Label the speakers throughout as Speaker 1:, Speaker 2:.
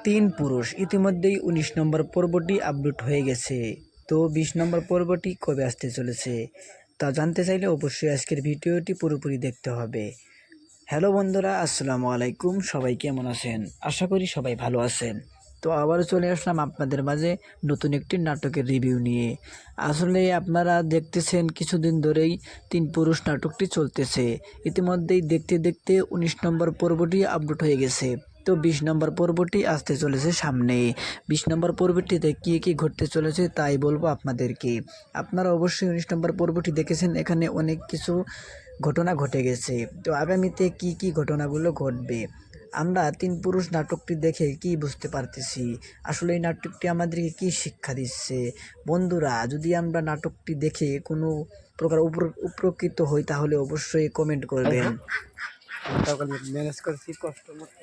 Speaker 1: তিন পুরুষ ইতিমধ্যেই ১৯ নম্বর পর্বটি আপলোড হয়ে গেছে। তো ২০ নম্বর পর্বটি কবে আসতে চলেছে তা জানতে চাইলে অবশ্যই আজকের ভিডিওটি পুরোপুরি দেখতে হবে। হ্যালো বন্ধুরা, আসসালামু আলাইকুম। সবাই কেমন আছেন? আশা করি সবাই ভালো আছেন। তো আবারও চলে আসলাম আপনাদের মাঝে নতুন একটি নাটকের রিভিউ নিয়ে। আসলে আপনারা দেখতেছেন কিছুদিন ধরেই তিন পুরুষ নাটকটি চলতেছে। ইতিমধ্যেই দেখতে দেখতে ১৯ নম্বর পর্বটি আপলোড হয়ে গেছে। তো ২০ নম্বর পর্বটি আসতে চলেছে সামনে। ২০ নম্বর পর্বটিতে কী ঘটতে চলেছে তাই বলবো আপনাদেরকে। আপনারা অবশ্যই ১৯ নম্বর পর্বটি দেখেছেন, এখানে অনেক কিছু ঘটনা ঘটে গেছে। তো আগামীতে কি ঘটনাগুলো ঘটবে আমরা তিন পুরুষ নাটকটি দেখে কি বুঝতে পারতেছি, আসলে এই নাটকটি আমাদেরকে কি শিক্ষা দিচ্ছে। বন্ধুরা, যদি আমরা নাটকটি দেখে কোনো প্রকার উপকৃত হই তাহলে অবশ্যই কমেন্ট করবেন।
Speaker 2: ম্যানেজ করছি কষ্ট মতো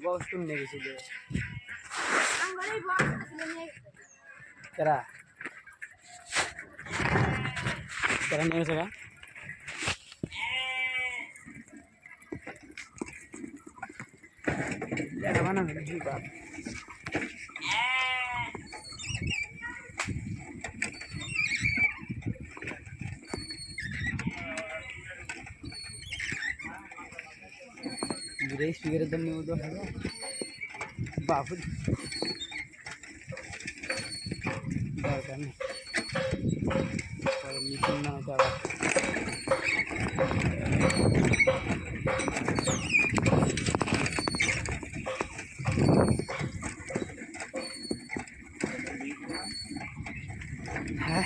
Speaker 2: বক্স তুমি নিয়ে গেছিল কেরা কেরা নিয়ে গেছে বানাবে স্পিকারের দাম নিয়ে তো হলো বাবু দরকার নেই মিটিং না যাওয়া হ্যাঁ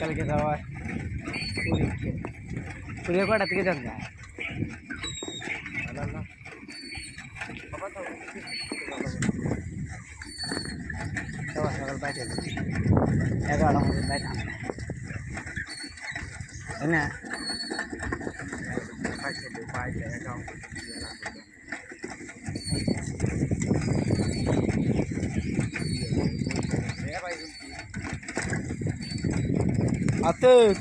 Speaker 2: কালকে যাওয়া পুরীকে কটা থেকে যান যায় সকাল বাইরে 11টা মতো বাইরে তাই না আতিক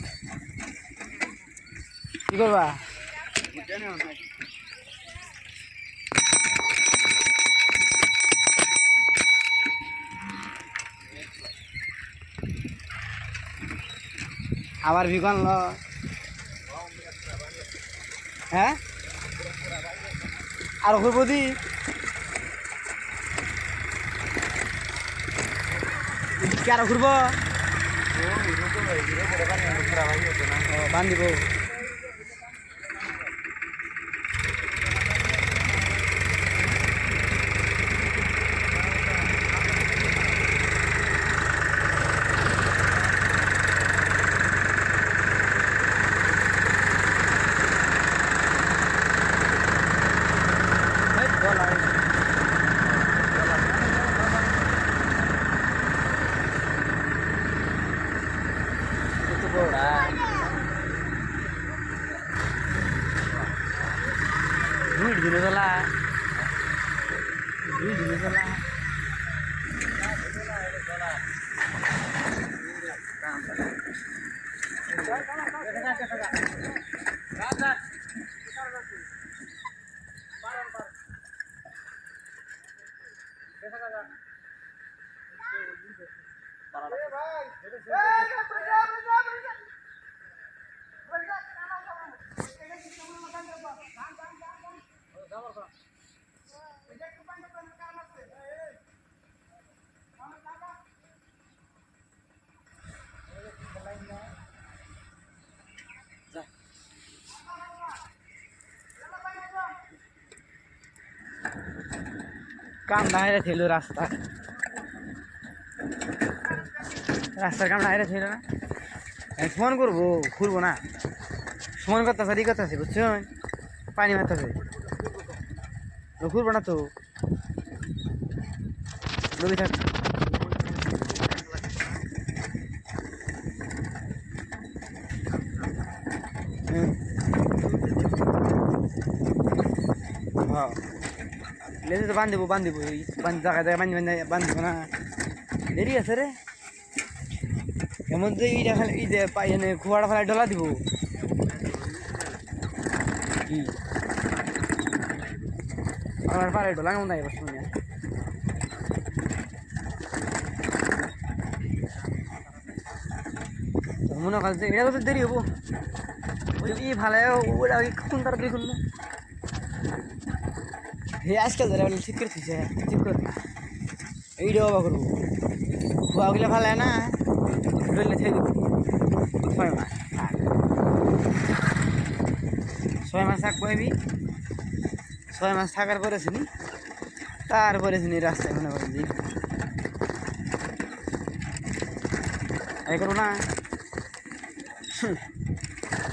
Speaker 2: কি করবা আবার বিকন ল হ্যাঁ আর করবো দি আরো ঘুরবো বান দিব duit dulu salah কাম না হেরে ছিল রাস্তার কাম না হেরে ছিল না ফোন করবো ঘুরবো না ফোন করতেছে ই করতেছে বুঝছো পানি মারতেছে ঘুরবো না তো রবি থাক হ্যাঁ লেজে তো বান্ধিব জায়গায় বান্ধিব না দেরি আছে রে এর মধ্যে ইটা খালি এই যে পাই এনে খোয়াটা ফেলায় ডলা দিব কি আমার পারে ডোলা কেমন তাই বসুন মনে কাজ এটা তো দেরি হবো ওই ভালো ওটা কোন তারা দেখুন না হে আজকাল ধরে ঠিক করে দিচ্ছে ঠিক করে এইটা বাবা করবো ওগুলো ভালো না ধরলে থেকে দেবো 6 মাস 6 মাস থাকবো আমি 6 মাস থাকার পরে শুনি তারপরে শুনি রাস্তায় মনে করেন যে এই করবো না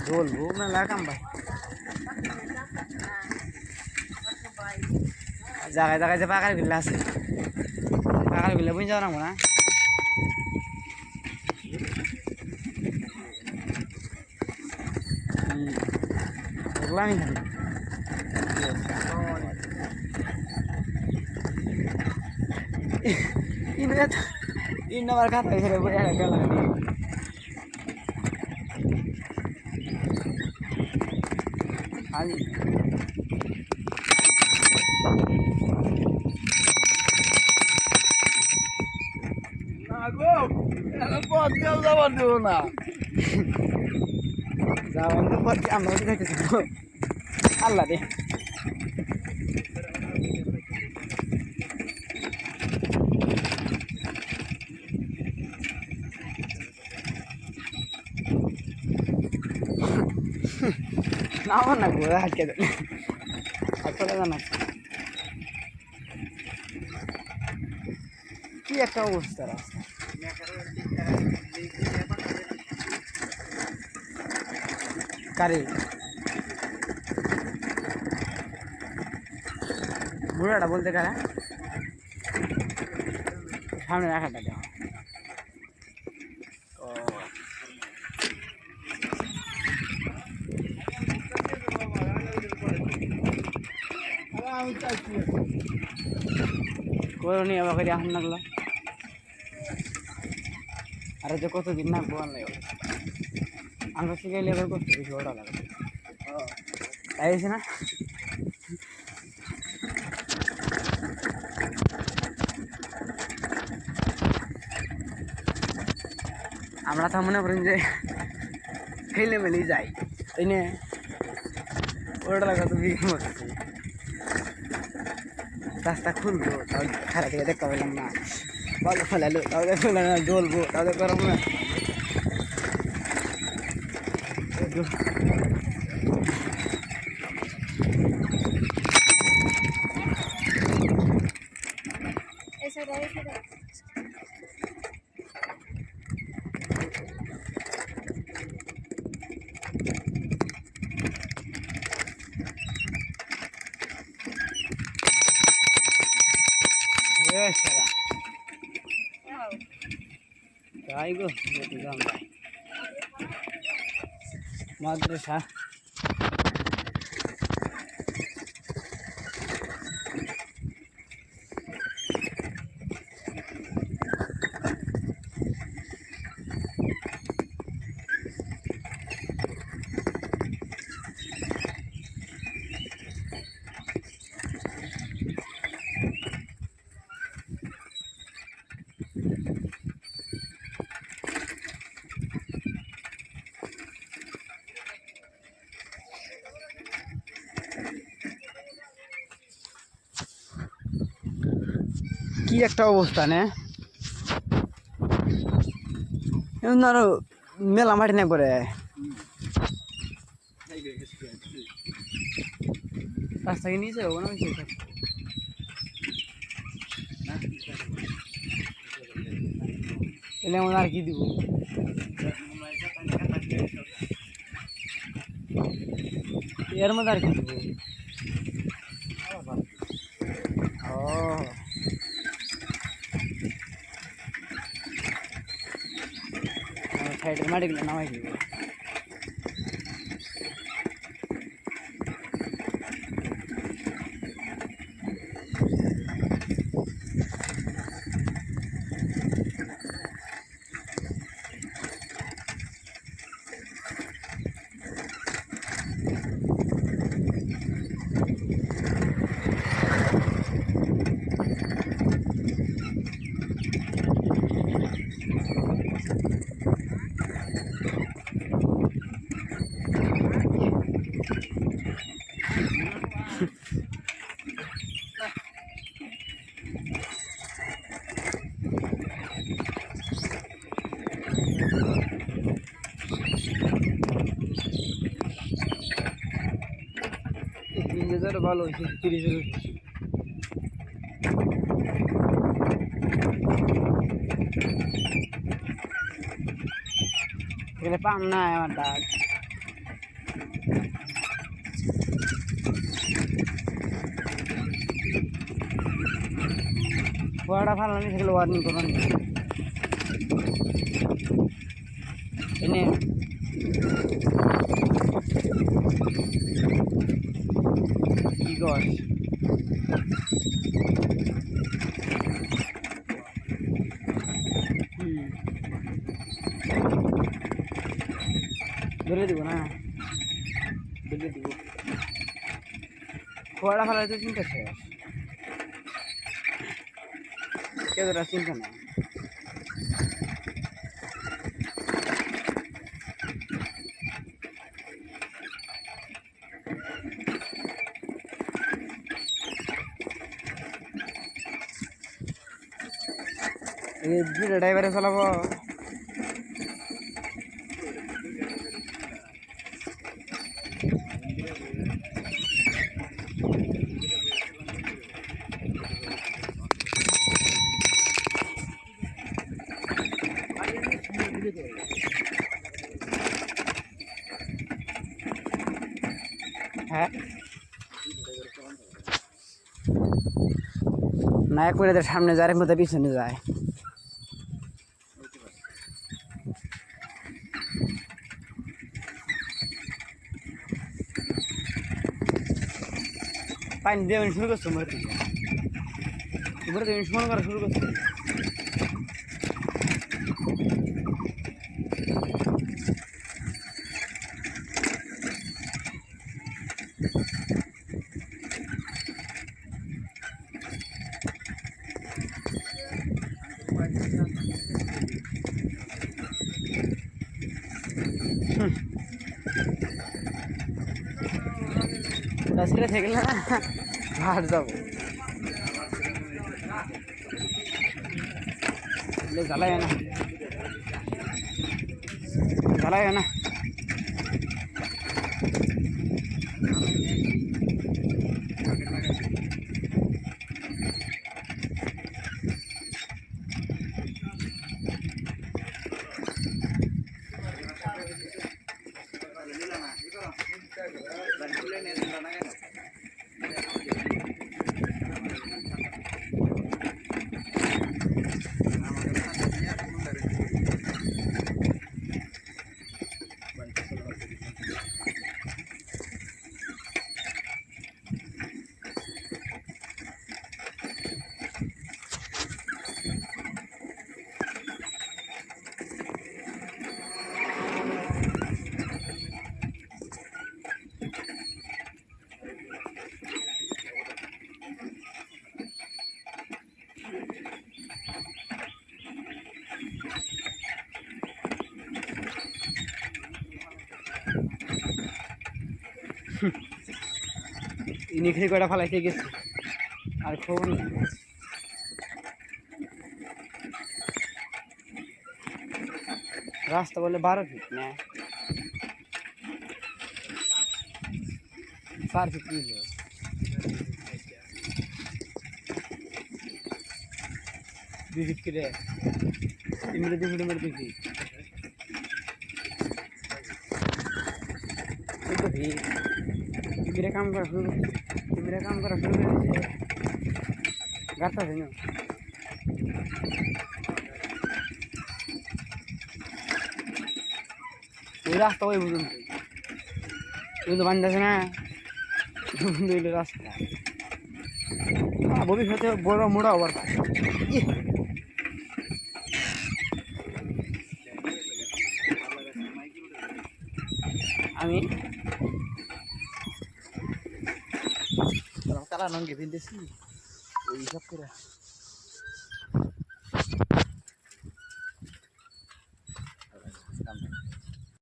Speaker 2: বলবো মেলা কাম ভাই জায়গায় জায়গায় যে পাকার বিল্লা আছে পাকার বিল্লা বুঝে যাওয়া না আমি খালি ইন আমার খাতা হিসেবে গেল খালি
Speaker 1: যাবার দেবো না
Speaker 2: যাওয়ার পর আমরা খাইতেছি আল্লাহ রে নাও না গো আটকে দেন আসলে জানা কি একটা অবস্থা রাস্তা কারে বুড়াটা বলতে কারা সামনে রাখাটা দেওয়া করনি আবার করে আহান লাগলো আর যে কতদিন না বোয়ান লাগে আমরা শিখাইলে এবার করতে বেশি ওটা লাগে তাই না আমরা তো মনে করেন যে ফেলে মেলে যাই তাই না ওটা লাগা তো বিঘ্ন হচ্ছে রাস্তা খুলবো তাহলে খারাপ থেকে দেখতে পেলাম না ভালো ফেলালো তাহলে ফেলে না জ্বলবো তাহলে করবো না তাই গো মাদ্রাসা কি একটা অবস্থা না আরো মেলা মাটি না করে রাস্তাকে নিয়ে যাবো না তাহলে আমরা আর কি দিব এর মধ্যে আর কি দিব ও সাইডের মাটিগুলো নামাই দিব রেজাল্ট ভালো হয়েছে 30-এর উঠেছে। এখানে পাম না আমার ডাক বড়টা ভালো আমি সেগুলো ওয়ার্নিং করবেন এনে কি গছ ধরে দিব না ধরে দিব খোয়াড়া ফেলা তো চিন্তা শেষ কেউ তোরা চিন্তা না দুটো ড্রাইভারে চালাবো হ্যাঁ নায়ক করে সামনে যায় মধ্যে পিছনে যায় পানি দিয়ে শুরু করছো মরে থেকে মরে থেকে সমান করা শুরু করছো ওটা ছেড়ে থেকে না ভাট যাবো জ্বালাই না জ্বালাই না নিখে কয়টা ফালাইতে গেছে আর খবর নেই রাস্তা বলে 12 ফিট না 4 ফিট নিল 2 ফিট করে ইমরে 2 ফিট মেরে 2 ফিট तो भी मेरे काम करा शुरू कर करता है ना ওই রাস্তা ওই বুঝুন কিন্তু বান্ধা না রাস্তা ভবিষ্যতে বড় মোড়া আবার আমি কারা নঙ্গে ফেলতেছি ওই সব করে